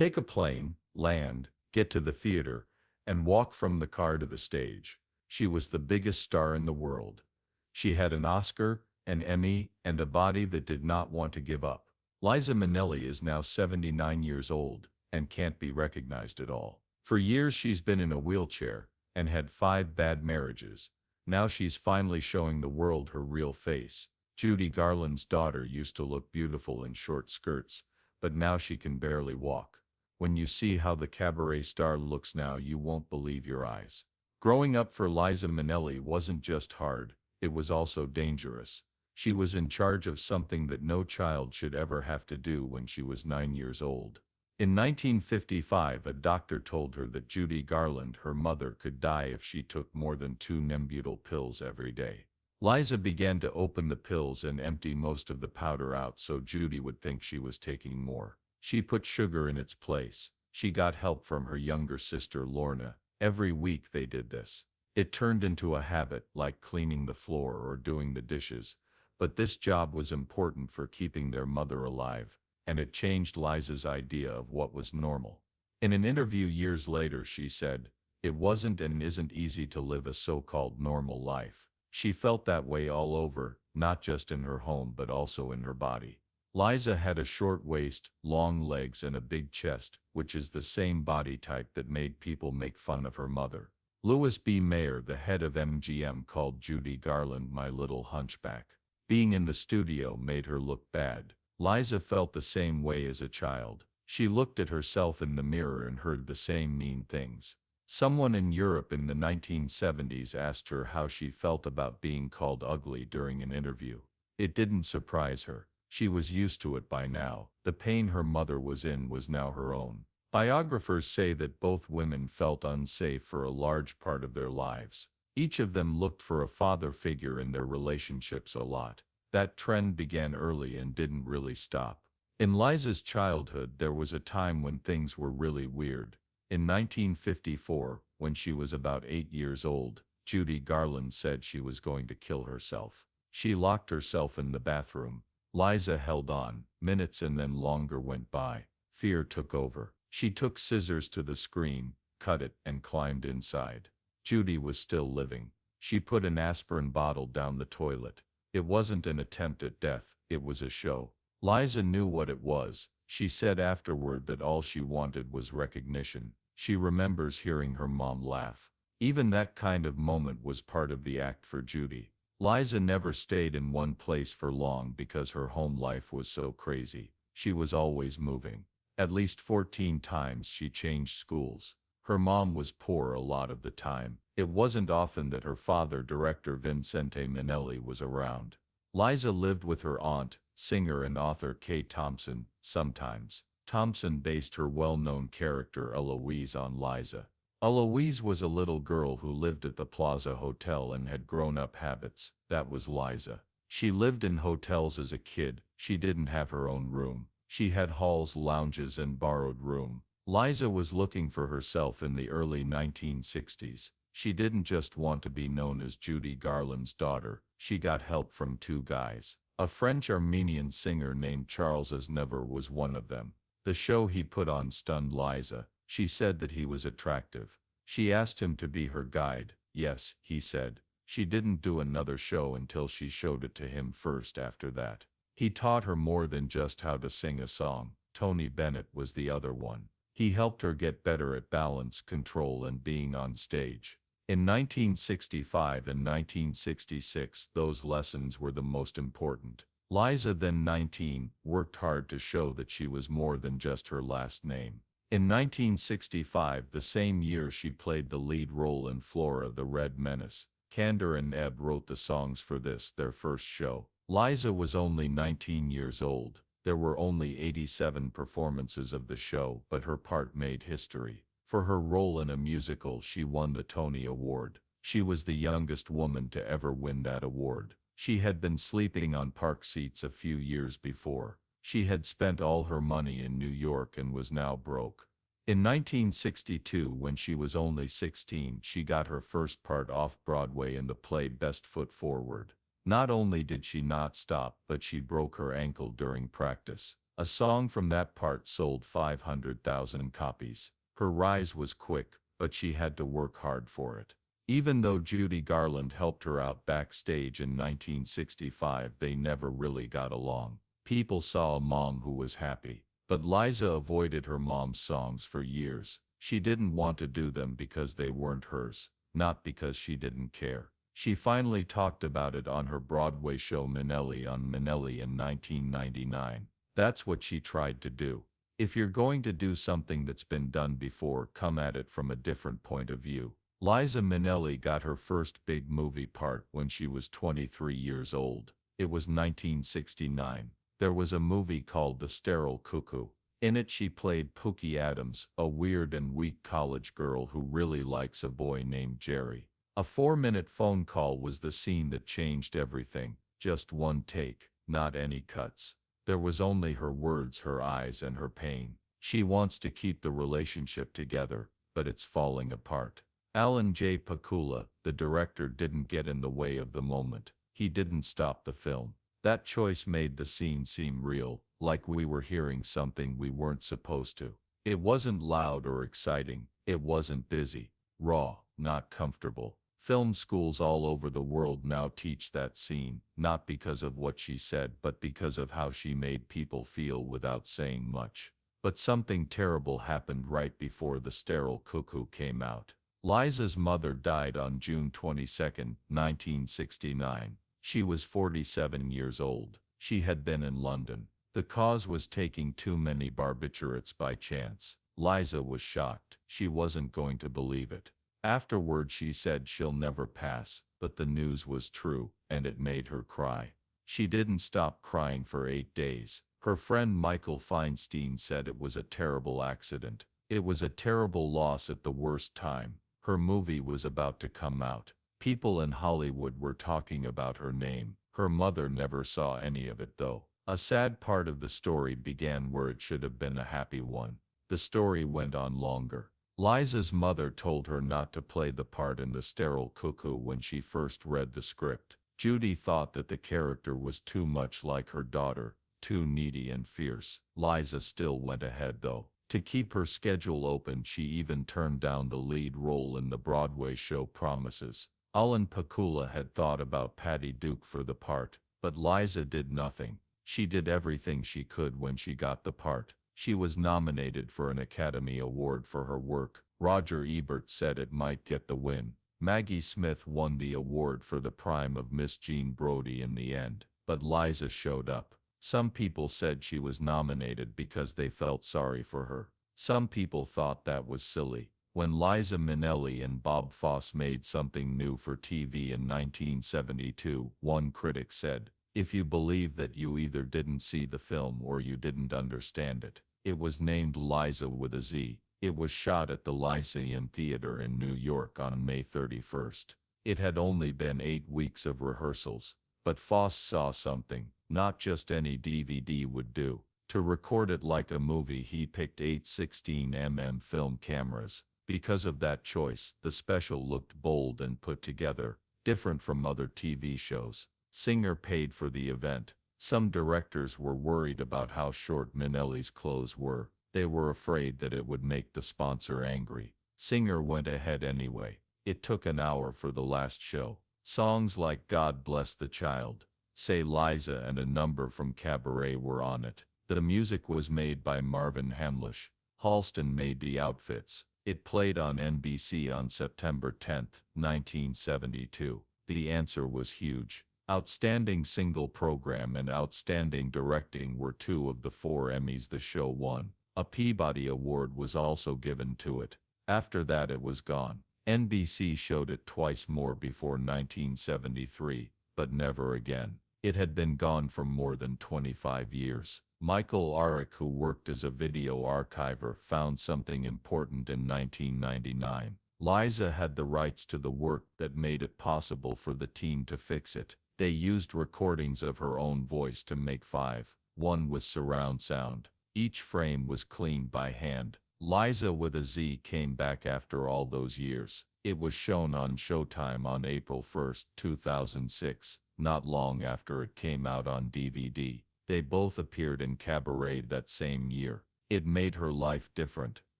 Take a plane, land, get to the theater, and walk from the car to the stage. She was the biggest star in the world. She had an Oscar, an Emmy, and a body that did not want to give up. Liza Minnelli is now 79 years old and can't be recognized at all. For years she's been in a wheelchair and had 5 bad marriages. Now she's finally showing the world her real face. Judy Garland's daughter used to look beautiful in short skirts, but now she can barely walk. When you see how the cabaret star looks now, you won't believe your eyes. Growing up for Liza Minnelli wasn't just hard, it was also dangerous. She was in charge of something that no child should ever have to do when she was 9 years old. In 1955, a doctor told her that Judy Garland, her mother, could die if she took more than 2 Nembutal pills every day. Liza began to open the pills and empty most of the powder out so Judy would think she was taking more. She put sugar in its place. She got help from her younger sister Lorna. Every week they did this. It turned into a habit, like cleaning the floor or doing the dishes, but this job was important for keeping their mother alive, and it changed Liza's idea of what was normal. In an interview years later she said, "It wasn't and isn't easy to live a so-called normal life." She felt that way all over, not just in her home but also in her body. Liza had a short waist, long legs and a big chest, which is the same body type that made people make fun of her mother. Louis B. Mayer, the head of MGM, called Judy Garland "my little hunchback." Being in the studio made her look bad. Liza felt the same way as a child. She looked at herself in the mirror and heard the same mean things. Someone in Europe in the 1970s asked her how she felt about being called ugly during an interview. It didn't surprise her. She was used to it by now. The pain her mother was in was now her own. Biographers say that both women felt unsafe for a large part of their lives. Each of them looked for a father figure in their relationships a lot. That trend began early and didn't really stop. In Liza's childhood, there was a time when things were really weird. In 1954, when she was about 8 years old, Judy Garland said she was going to kill herself. She locked herself in the bathroom. Liza held on. Minutes and then longer went by. Fear took over. She took scissors to the screen, cut it, and climbed inside. Judy was still living. She put an aspirin bottle down the toilet. It wasn't an attempt at death, it was a show. Liza knew what it was. She said afterward that all she wanted was recognition. She remembers hearing her mom laugh. Even that kind of moment was part of the act for Judy. Liza never stayed in one place for long because her home life was so crazy. She was always moving. At least 14 times she changed schools. Her mom was poor a lot of the time. It wasn't often that her father, director Vincente Minnelli, was around. Liza lived with her aunt, singer and author Kay Thompson, sometimes. Thompson based her well-known character Eloise on Liza. Eloise was a little girl who lived at the Plaza Hotel and had grown-up habits. That was Liza. She lived in hotels as a kid. She didn't have her own room. She had halls, lounges, and borrowed room. Liza was looking for herself in the early 1960s. She didn't just want to be known as Judy Garland's daughter. She got help from 2 guys. A French-Armenian singer named Charles Aznavour was one of them. The show he put on stunned Liza. She said that he was attractive. She asked him to be her guide. Yes, he said. She didn't do another show until she showed it to him first after that. He taught her more than just how to sing a song. Tony Bennett was the other one. He helped her get better at balance, control, and being on stage. In 1965 and 1966, those lessons were the most important. Liza, then 19, worked hard to show that she was more than just her last name. In 1965, the same year she played the lead role in Flora the Red Menace. Kander and Ebb wrote the songs for this, their first show. Liza was only 19 years old. There were only 87 performances of the show, but her part made history. For her role in a musical, she won the Tony Award. She was the youngest woman to ever win that award. She had been sleeping on park seats a few years before. She had spent all her money in New York and was now broke. In 1962, when she was only 16, she got her first part off-Broadway in the play Best Foot Forward. Not only did she not stop, but she broke her ankle during practice. A song from that part sold 500,000 copies. Her rise was quick, but she had to work hard for it. Even though Judy Garland helped her out backstage in 1965, they never really got along. People saw a mom who was happy, but Liza avoided her mom's songs for years. She didn't want to do them because they weren't hers, not because she didn't care. She finally talked about it on her Broadway show Minnelli on Minnelli in 1999. That's what she tried to do. If you're going to do something that's been done before, come at it from a different point of view. Liza Minnelli got her first big movie part when she was 23 years old. It was 1969. There was a movie called The Sterile Cuckoo. In it she played Pookie Adams, a weird and weak college girl who really likes a boy named Jerry. A 4-minute phone call was the scene that changed everything. Just one take, not any cuts. There was only her words, her eyes, and her pain. She wants to keep the relationship together, but it's falling apart. Alan J. Pakula, the director, didn't get in the way of the moment. He didn't stop the film. That choice made the scene seem real, like we were hearing something we weren't supposed to. It wasn't loud or exciting. It wasn't busy, raw, not comfortable. Film schools all over the world now teach that scene, not because of what she said, but because of how she made people feel without saying much. But something terrible happened right before The Sterile Cuckoo came out. Liza's mother died on June 22, 1969. She was 47 years old. She had been in London. The cause was taking too many barbiturates by chance. Liza was shocked. She wasn't going to believe it. Afterward she said she'll never pass, but the news was true, and it made her cry. She didn't stop crying for 8 days. Her friend Michael Feinstein said it was a terrible accident. It was a terrible loss at the worst time. Her movie was about to come out. People in Hollywood were talking about her name. Her mother never saw any of it though. A sad part of the story began where it should have been a happy one. The story went on longer. Liza's mother told her not to play the part in The Sterile Cuckoo when she first read the script. Judy thought that the character was too much like her daughter, too needy and fierce. Liza still went ahead though. To keep her schedule open, she even turned down the lead role in the Broadway show Promises. Alan Pakula had thought about Patty Duke for the part, but Liza did nothing. She did everything she could when she got the part. She was nominated for an Academy Award for her work. Roger Ebert said it might get the win. Maggie Smith won the award for the prime of Miss Jean Brodie in the end, but Liza showed up. Some people said she was nominated because they felt sorry for her. Some people thought that was silly. When Liza Minnelli and Bob Fosse made something new for TV in 1972, one critic said, "If you believe that, you either didn't see the film or you didn't understand it." It was named Liza with a Z. It was shot at the Lyceum Theater in New York on May 31st. It had only been 8 weeks of rehearsals, but Fosse saw something not just any DVD would do. To record it like a movie, he picked 8 16mm film cameras. Because of that choice, the special looked bold and put together, different from other TV shows. Singer paid for the event. Some directors were worried about how short Minnelli's clothes were. They were afraid that it would make the sponsor angry. Singer went ahead anyway. It took an hour for the last show. Songs like God Bless the Child, Say Liza, and a number from Cabaret were on it. The music was made by Marvin Hamlish. Halston made the outfits. It played on NBC on September 10, 1972. The answer was huge. Outstanding Single Program and Outstanding Directing were 2 of the 4 Emmys the show won. A Peabody Award was also given to it. After that it was gone. NBC showed it twice more before 1973, but never again. It had been gone for more than 25 years. Michael Arick, who worked as a video archiver, found something important in 1999. Liza had the rights to the work that made it possible for the team to fix it. They used recordings of her own voice to make 5. One was surround sound. Each frame was cleaned by hand. Liza with a Z came back after all those years. It was shown on Showtime on April 1, 2006, not long after it came out on DVD. They both appeared in Cabaret that same year. It made her life different.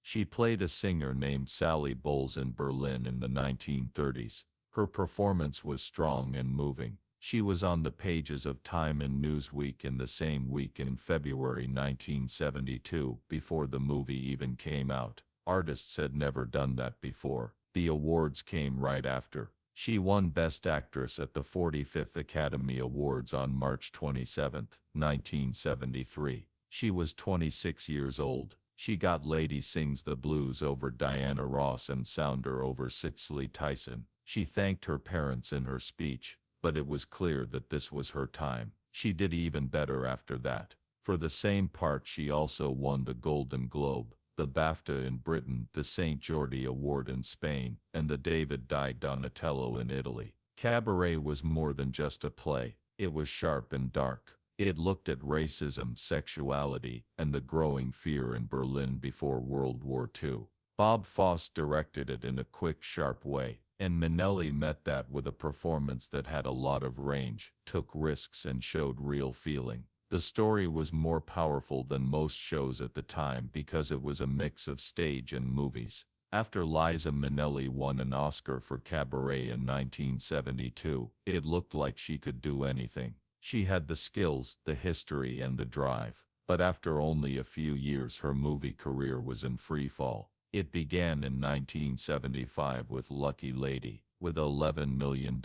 She played a singer named Sally Bowles in Berlin in the 1930s. Her performance was strong and moving. She was on the pages of Time and Newsweek in the same week in February 1972, before the movie even came out. Artists had never done that before. The awards came right after. She won Best Actress at the 45th Academy Awards on March 27, 1973. She was 26 years old. She got Lady Sings the Blues over Diana Ross and Sounder over Cicely Tyson. She thanked her parents in her speech, but it was clear that this was her time. She did even better after that. For the same part she also won the Golden Globe, the BAFTA in Britain, the St. Geordi Award in Spain, and the David di Donatello in Italy. Cabaret was more than just a play. It was sharp and dark. It looked at racism, sexuality, and the growing fear in Berlin before World War II. Bob Fosse directed it in a quick, sharp way, and Minnelli met that with a performance that had a lot of range, took risks, and showed real feeling. The story was more powerful than most shows at the time because it was a mix of stage and movies. After Liza Minnelli won an Oscar for Cabaret in 1972, it looked like she could do anything. She had the skills, the history, and the drive. But after only a few years her movie career was in free fall. It began in 1975 with Lucky Lady, with $11 million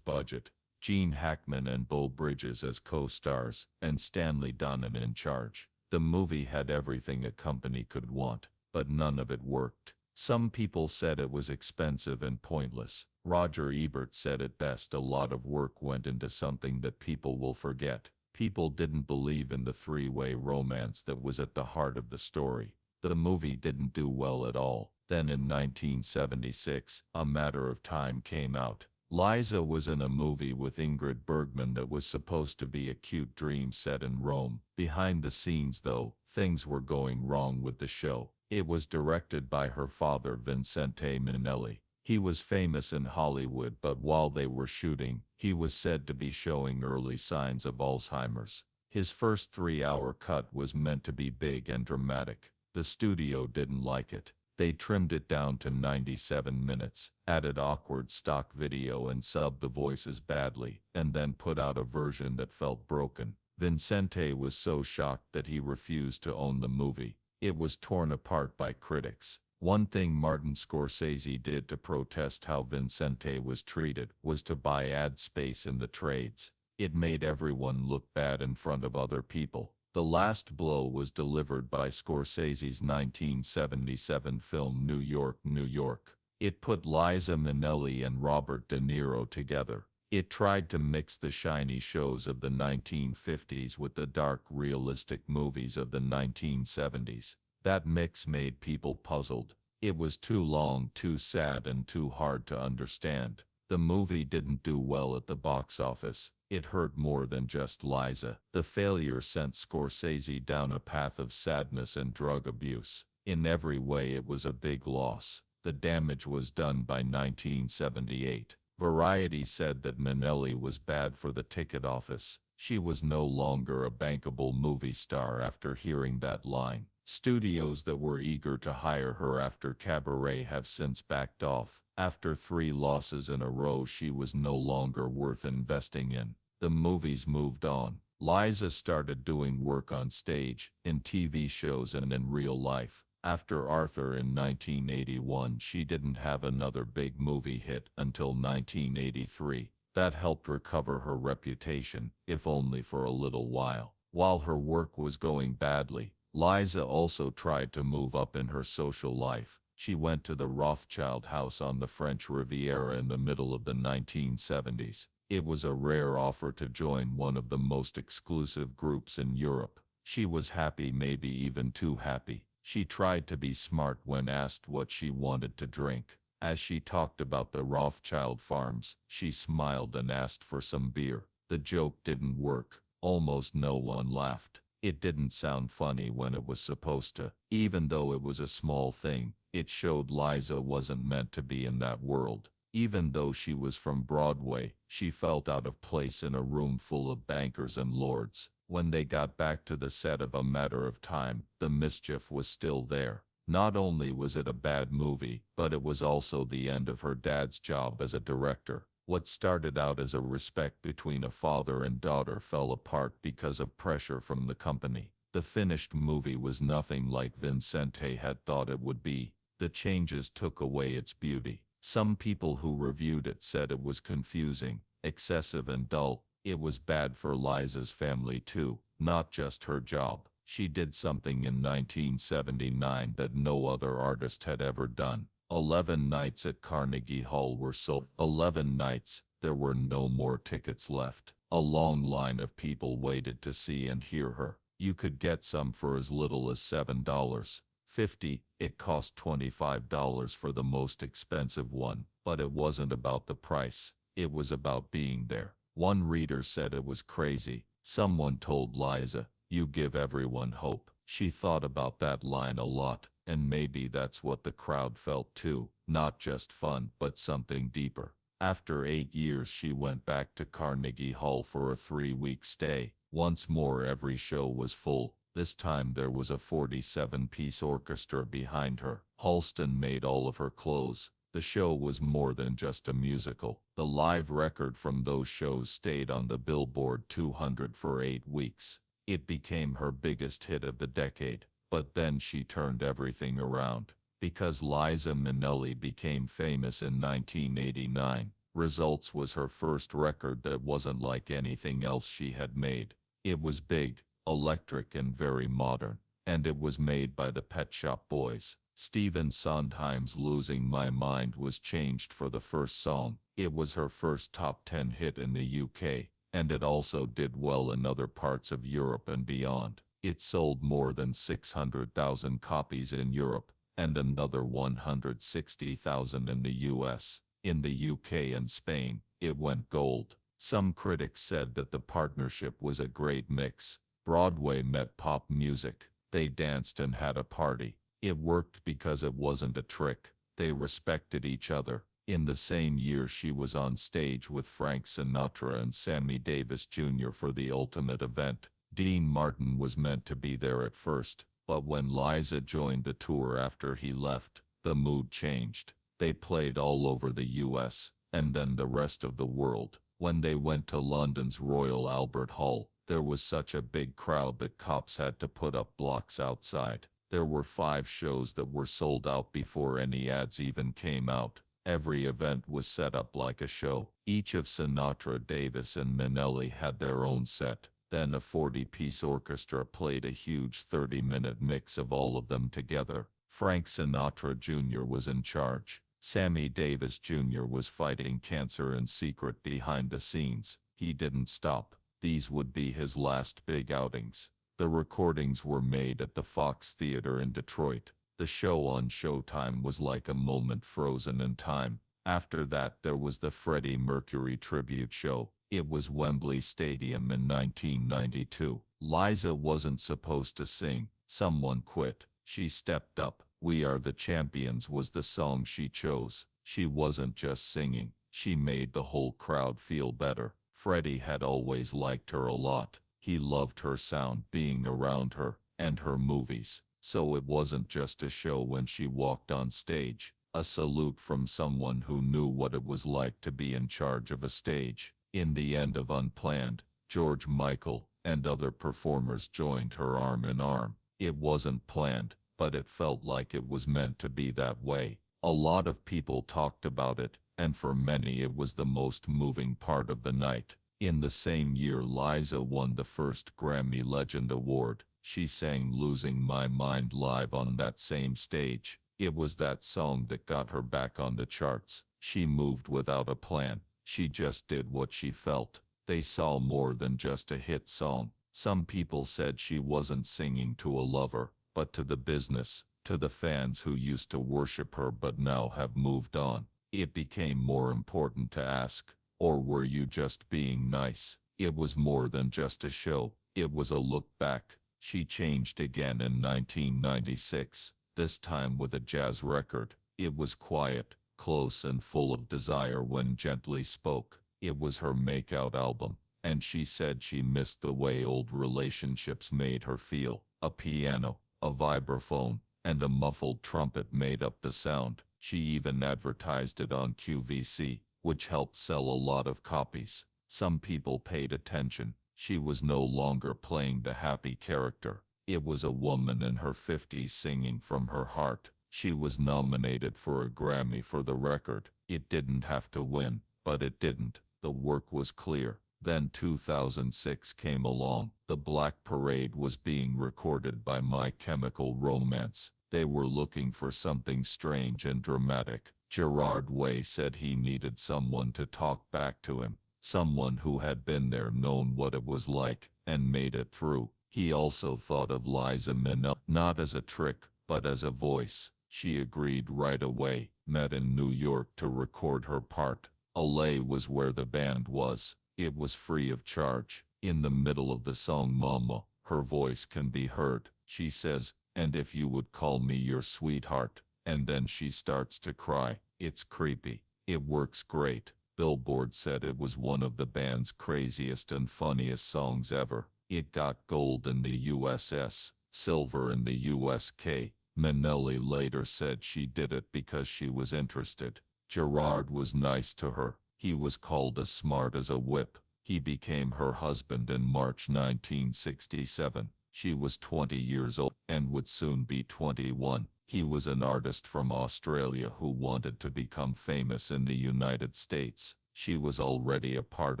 budget, Gene Hackman and Beau Bridges as co-stars, and Stanley Donen in charge. The movie had everything a company could want, but none of it worked. Some people said it was expensive and pointless. Roger Ebert said it best: a lot of work went into something that people will forget. People didn't believe in the three-way romance that was at the heart of the story. The movie didn't do well at all. Then in 1976, A Matter of Time came out. Liza was in a movie with Ingrid Bergman that was supposed to be a cute dream set in Rome. Behind the scenes, though, things were going wrong with the show. It was directed by her father, Vincente Minnelli. He was famous in Hollywood, but while they were shooting, he was said to be showing early signs of Alzheimer's. His first 3-hour cut was meant to be big and dramatic. The studio didn't like it. They trimmed it down to 97 minutes, added awkward stock video and subbed the voices badly, and then put out a version that felt broken. Vincente was so shocked that he refused to own the movie. It was torn apart by critics. One thing Martin Scorsese did to protest how Vincente was treated was to buy ad space in the trades. It made everyone look bad in front of other people. The last blow was delivered by Scorsese's 1977 film New York, New York. It put Liza Minnelli and Robert De Niro together. It tried to mix the shiny shows of the 1950s with the dark, realistic movies of the 1970s. That mix made people puzzled. It was too long, too sad, and too hard to understand. The movie didn't do well at the box office. It hurt more than just Liza. The failure sent Scorsese down a path of sadness and drug abuse. In every way it was a big loss. The damage was done by 1978. Variety said that Minnelli was bad for the ticket office. She was no longer a bankable movie star after hearing that line. Studios that were eager to hire her after Cabaret have since backed off. After 3 losses in a row, she was no longer worth investing in. The movies moved on. Liza started doing work on stage, in TV shows, and in real life. After Arthur in 1981, she didn't have another big movie hit until 1983. That helped recover her reputation, if only for a little while. While her work was going badly, Liza also tried to move up in her social life. She went to the Rothschild house on the French Riviera in the middle of the 1970s. It was a rare offer to join one of the most exclusive groups in Europe. She was happy, maybe even too happy. She tried to be smart when asked what she wanted to drink. As she talked about the Rothschild farms, she smiled and asked for some beer. The joke didn't work. Almost no one laughed. It didn't sound funny when it was supposed to. Even though it was a small thing, it showed Liza wasn't meant to be in that world. Even though she was from Broadway, she felt out of place in a room full of bankers and lords. When they got back to the set of A Matter of Time, the mischief was still there. Not only was it a bad movie, but it was also the end of her dad's job as a director. What started out as a respect between a father and daughter fell apart because of pressure from the company. The finished movie was nothing like Vincente had thought it would be. The changes took away its beauty. Some people who reviewed it said it was confusing, excessive and dull. It was bad for Liza's family too, not just her job. She did something in 1979 that no other artist had ever done. 11 nights at Carnegie Hall were sold. 11 nights, there were no more tickets left. A long line of people waited to see and hear her. You could get some for as little as $7.50. It cost $25 for the most expensive one, but it wasn't about the price. It was about being there. One reader said it was crazy. Someone told Liza, "You give everyone hope." She thought about that line a lot, and maybe that's what the crowd felt too. Not just fun, but something deeper. After 8 years she went back to Carnegie Hall for a 3-week stay. Once more every show was full. This time there was a 47-piece orchestra behind her. Halston made all of her clothes. The show was more than just a musical. The live record from those shows stayed on the Billboard 200 for 8 weeks. It became her biggest hit of the decade. But then she turned everything around. Because Liza Minnelli became famous in 1989, Results was her first record that wasn't like anything else she had made. It was big, electric and very modern, and it was made by the Pet Shop Boys. Stephen Sondheim's Losing My Mind was changed for the first song. It was her first top 10 hit in the UK, and it also did well in other parts of Europe and beyond. It sold more than 600,000 copies in Europe, and another 160,000 in the US. In the UK and Spain, it went gold. Some critics said that the partnership was a great mix. Broadway met pop music. They danced and had a party. It worked because it wasn't a trick. They respected each other. In the same year she was on stage with Frank Sinatra and Sammy Davis Jr. for the ultimate event. Dean Martin was meant to be there at first, but when Liza joined the tour after he left, the mood changed. They played all over the US, and then the rest of the world. When they went to London's Royal Albert Hall, there was such a big crowd that cops had to put up blocks outside. There were 5 shows that were sold out before any ads even came out. Every event was set up like a show. Each of Sinatra, Davis, and Minnelli had their own set. Then a 40-piece orchestra played a huge 30-minute mix of all of them together. Frank Sinatra Jr. was in charge. Sammy Davis Jr. was fighting cancer in secret behind the scenes. He didn't stop. These would be his last big outings. The recordings were made at the Fox Theater in Detroit. The show on Showtime was like a moment frozen in time. After that there was the Freddie Mercury tribute show. It was Wembley Stadium in 1992. Liza wasn't supposed to sing. Someone quit. She stepped up. We Are the Champions was the song she chose. She wasn't just singing. She made the whole crowd feel better. Freddie had always liked her a lot. He loved her sound, being around her, and her movies. So it wasn't just a show when she walked on stage. A salute from someone who knew what it was like to be in charge of a stage. In the end of Unplanned, George Michael and other performers joined her arm in arm. It wasn't planned, but it felt like it was meant to be that way. A lot of people talked about it, and for many it was the most moving part of the night. In the same year Liza won the first Grammy Legend Award. She sang Losing My Mind live on that same stage. It was that song that got her back on the charts. She moved without a plan. She just did what she felt. They saw more than just a hit song. Some people said she wasn't singing to a lover, but to the business, to the fans who used to worship her but now have moved on. It became more important to ask, or were you just being nice? It was more than just a show. It was a look back. She changed again in 1996, this time with a jazz record. It was quiet, close and full of desire when Gently Spoke. It was her makeout album. and she said she missed the way old relationships made her feel. A piano, a vibraphone, and a muffled trumpet made up the sound. She even advertised it on QVC, which helped sell a lot of copies. Some people paid attention. She was no longer playing the happy character. It was a woman in her 50s singing from her heart. She was nominated for a Grammy for the record. It didn't have to win, but it didn't. The work was clear. Then 2006 came along. The Black Parade was being recorded by My Chemical Romance. They were looking for something strange and dramatic. Gerard Way said he needed someone to talk back to him, someone who had been there, known what it was like, and made it through. He also thought of Liza Minnelli, not as a trick, but as a voice. She agreed right away, met in New York to record her part. LA was where the band was. It was free of charge. In the middle of the song Mama, her voice can be heard. She says, "And if you would call me your sweetheart," and then she starts to cry. It's creepy. It works great. Billboard said it was one of the band's craziest and funniest songs ever. It got gold in the USS, silver in the USK. Minnelli later said she did it because she was interested. Gerard was nice to her. He was called as smart as a whip. He became her husband in March 1967. She was 20 years old and would soon be 21. He was an artist from Australia who wanted to become famous in the United States. She was already a part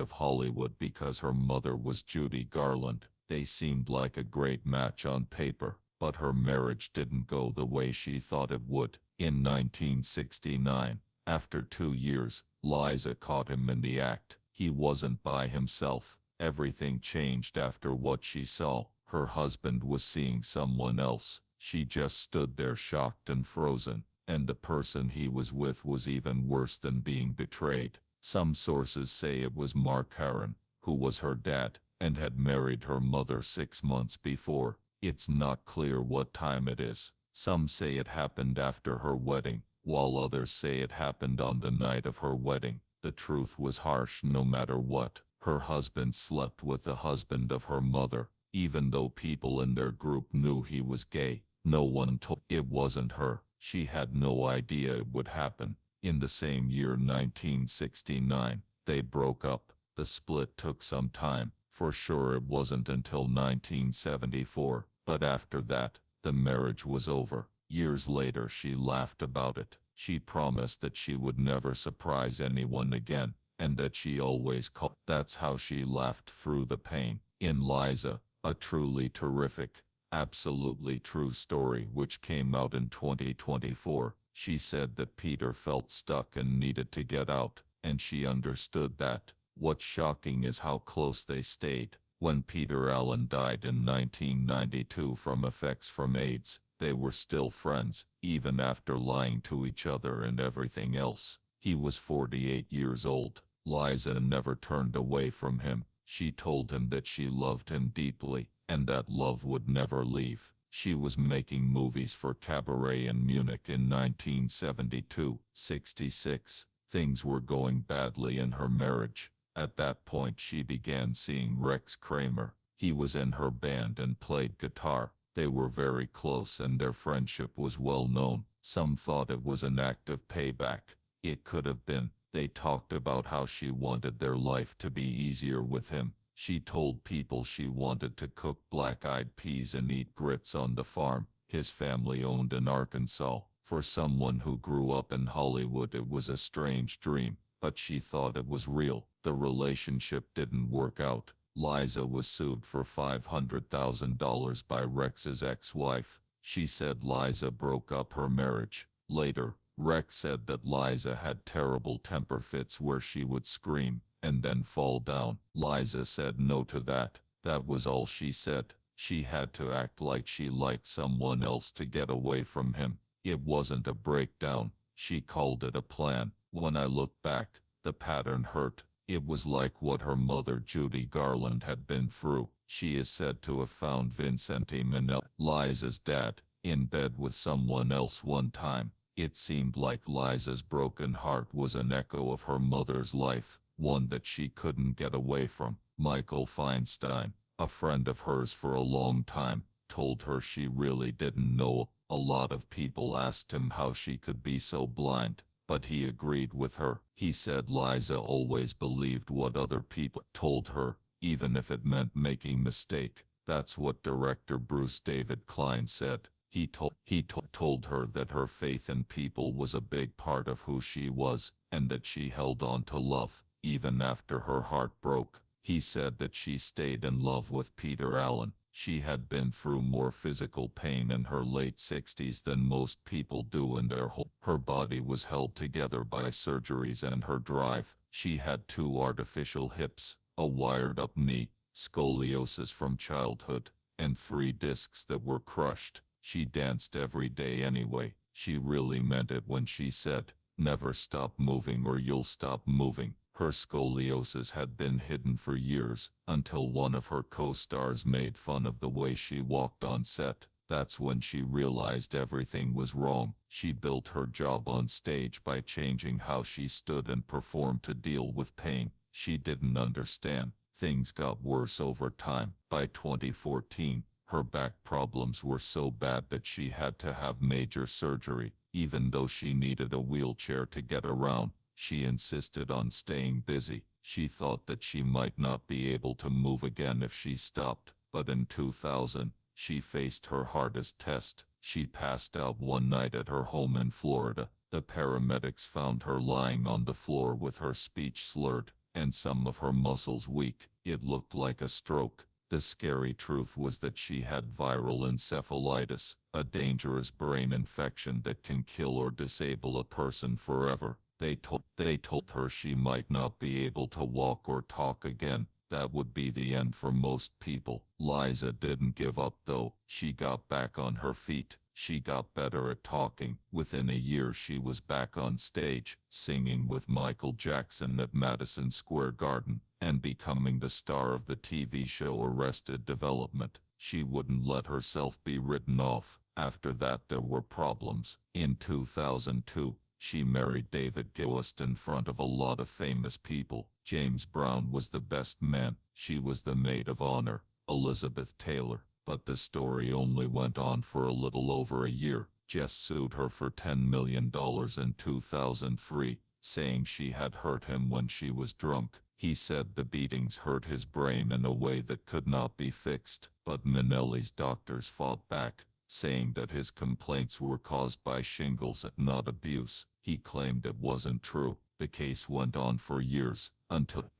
of Hollywood because her mother was Judy Garland. They seemed like a great match on paper, but her marriage didn't go the way she thought it would. In 1969, after 2 years, Liza caught him in the act. He wasn't by himself. Everything changed after what she saw. Her husband was seeing someone else. She just stood there shocked and frozen, and the person he was with was even worse than being betrayed. Some sources say it was Mark Harron, who was her dad, and had married her mother 6 months before. It's not clear what time it is. Some say it happened after her wedding, while others say it happened on the night of her wedding. The truth was harsh no matter what. Her husband slept with the husband of her mother, even though people in their group knew he was gay. No one told. It wasn't her. She had no idea it would happen. In the same year, 1969, they broke up. The split took some time. For sure it wasn't until 1974, but after that, the marriage was over. Years later she laughed about it. She promised that she would never surprise anyone again, and that she always called. That's how she laughed through the pain. In Liza, a truly terrific, absolutely true story which came out in 2024, she said that Peter felt stuck and needed to get out, and she understood that. What's shocking is how close they stayed. When Peter Allen died in 1992 from effects from AIDS, they were still friends, even after lying to each other and everything else. He was 48 years old. Liza never turned away from him. She told him that she loved him deeply, and that love would never leave. She was making movies for Cabaret in Munich in 1972-66. Things were going badly in her marriage. At that point she began seeing Rex Kramer. He was in her band and played guitar. They were very close and their friendship was well known. Some thought it was an act of payback. It could have been. They talked about how she wanted their life to be easier with him. She told people she wanted to cook black-eyed peas and eat grits on the farm his family owned in Arkansas. For someone who grew up in Hollywood, it was a strange dream, but she thought it was real. The relationship didn't work out. Liza was sued for $500,000 by Rex's ex-wife. She said Liza broke up her marriage. Later, Rex said that Liza had terrible temper fits where she would scream and then fall down. Liza said no to that. That was all she said. She had to act like she liked someone else to get away from him. It wasn't a breakdown. She called it a plan. When I look back, the pattern hurt. It was like what her mother Judy Garland had been through. She is said to have found Vincente Minnelli, Liza's dad, in bed with someone else one time. It seemed like Liza's broken heart was an echo of her mother's life. one that she couldn't get away from. Michael Feinstein, a friend of hers for a long time, told her she really didn't know. A lot of people asked him how she could be so blind, but he agreed with her. He said Liza always believed what other people told her, even if it meant making mistake. That's what director Bruce David Klein said. He told her that her faith in people was a big part of who she was, and that she held on to love, even after her heart broke. He said that she stayed in love with Peter Allen. She had been through more physical pain in her late 60s than most people do in their whole. Her body was held together by surgeries and her drive. She had 2 artificial hips, a wired-up knee, scoliosis from childhood, and 3 discs that were crushed. She danced every day anyway. She really meant it when she said, "Never stop moving or you'll stop moving." Her scoliosis had been hidden for years, until one of her co-stars made fun of the way she walked on set. That's when she realized everything was wrong. She built her job on stage by changing how she stood and performed to deal with pain. She didn't understand. Things got worse over time. By 2014, her back problems were so bad that she had to have major surgery. Even though she needed a wheelchair to get around, she insisted on staying busy. She thought that she might not be able to move again if she stopped, but in 2000, she faced her hardest test. She passed out one night at her home in Florida. The paramedics found her lying on the floor with her speech slurred, and some of her muscles weak. It looked like a stroke. The scary truth was that she had viral encephalitis, a dangerous brain infection that can kill or disable a person forever. They told her she might not be able to walk or talk again. That would be the end for most people. Liza didn't give up though. She got back on her feet. She got better at talking. Within a year she was back on stage, singing with Michael Jackson at Madison Square Garden, and becoming the star of the TV show Arrested Development. She wouldn't let herself be written off. After that there were problems. In 2002, she married David Gilwest in front of a lot of famous people. James Brown was the best man. She was the maid of honor, Elizabeth Taylor. But the story only went on for a little over a year. Jess sued her for $10 million in 2003, saying she had hurt him when she was drunk. He said the beatings hurt his brain in a way that could not be fixed. But Minnelli's doctors fought back, saying that his complaints were caused by shingles and not abuse. He claimed it wasn't true. The case went on for years, until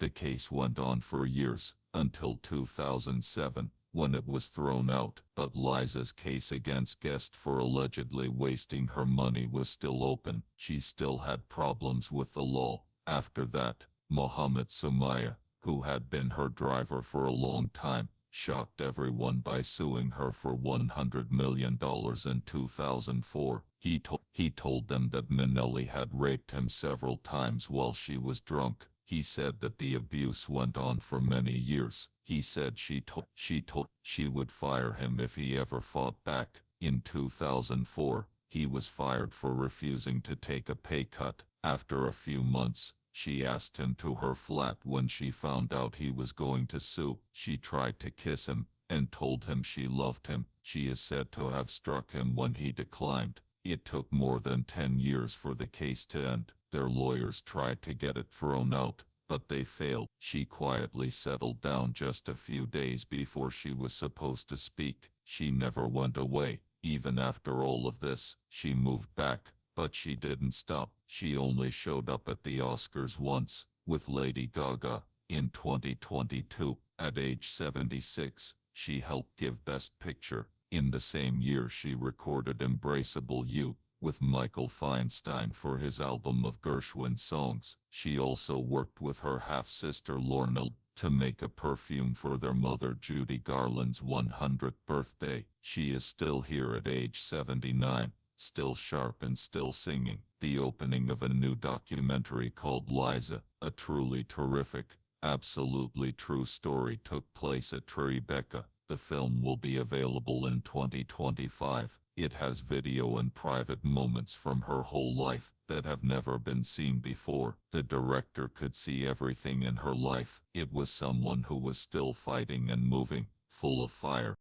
2007, when it was thrown out. But Liza's case against Guest for allegedly wasting her money was still open. She still had problems with the law. After that, Mohammed Sumaya, who had been her driver for a long time, shocked everyone by suing her for $100 million in 2004. He told them that Minnelli had raped him several times while she was drunk. He said that the abuse went on for many years. He said she would fire him if he ever fought back. In 2004, he was fired for refusing to take a pay cut. After a few months, she asked him to her flat when she found out he was going to sue. She tried to kiss him and told him she loved him. She is said to have struck him when he declined. It took more than 10 years for the case to end. Their lawyers tried to get it thrown out, but they failed. She quietly settled down just a few days before she was supposed to speak. She never went away. Even after all of this, she moved back, but she didn't stop. She only showed up at the Oscars once, with Lady Gaga. In 2022, at age 76, she helped give Best Picture. In the same year she recorded Embraceable You with Michael Feinstein for his album of Gershwin songs. She also worked with her half-sister Lorna to make a perfume for their mother Judy Garland's 100th birthday. She is still here at age 79, still sharp and still singing. The opening of a new documentary called Liza, a truly terrific, absolutely true story, took place at Tribeca. The film will be available in 2025. It has video and private moments from her whole life. that have never been seen before. The director could see everything in her life. It was someone who was still fighting and moving, full of fire.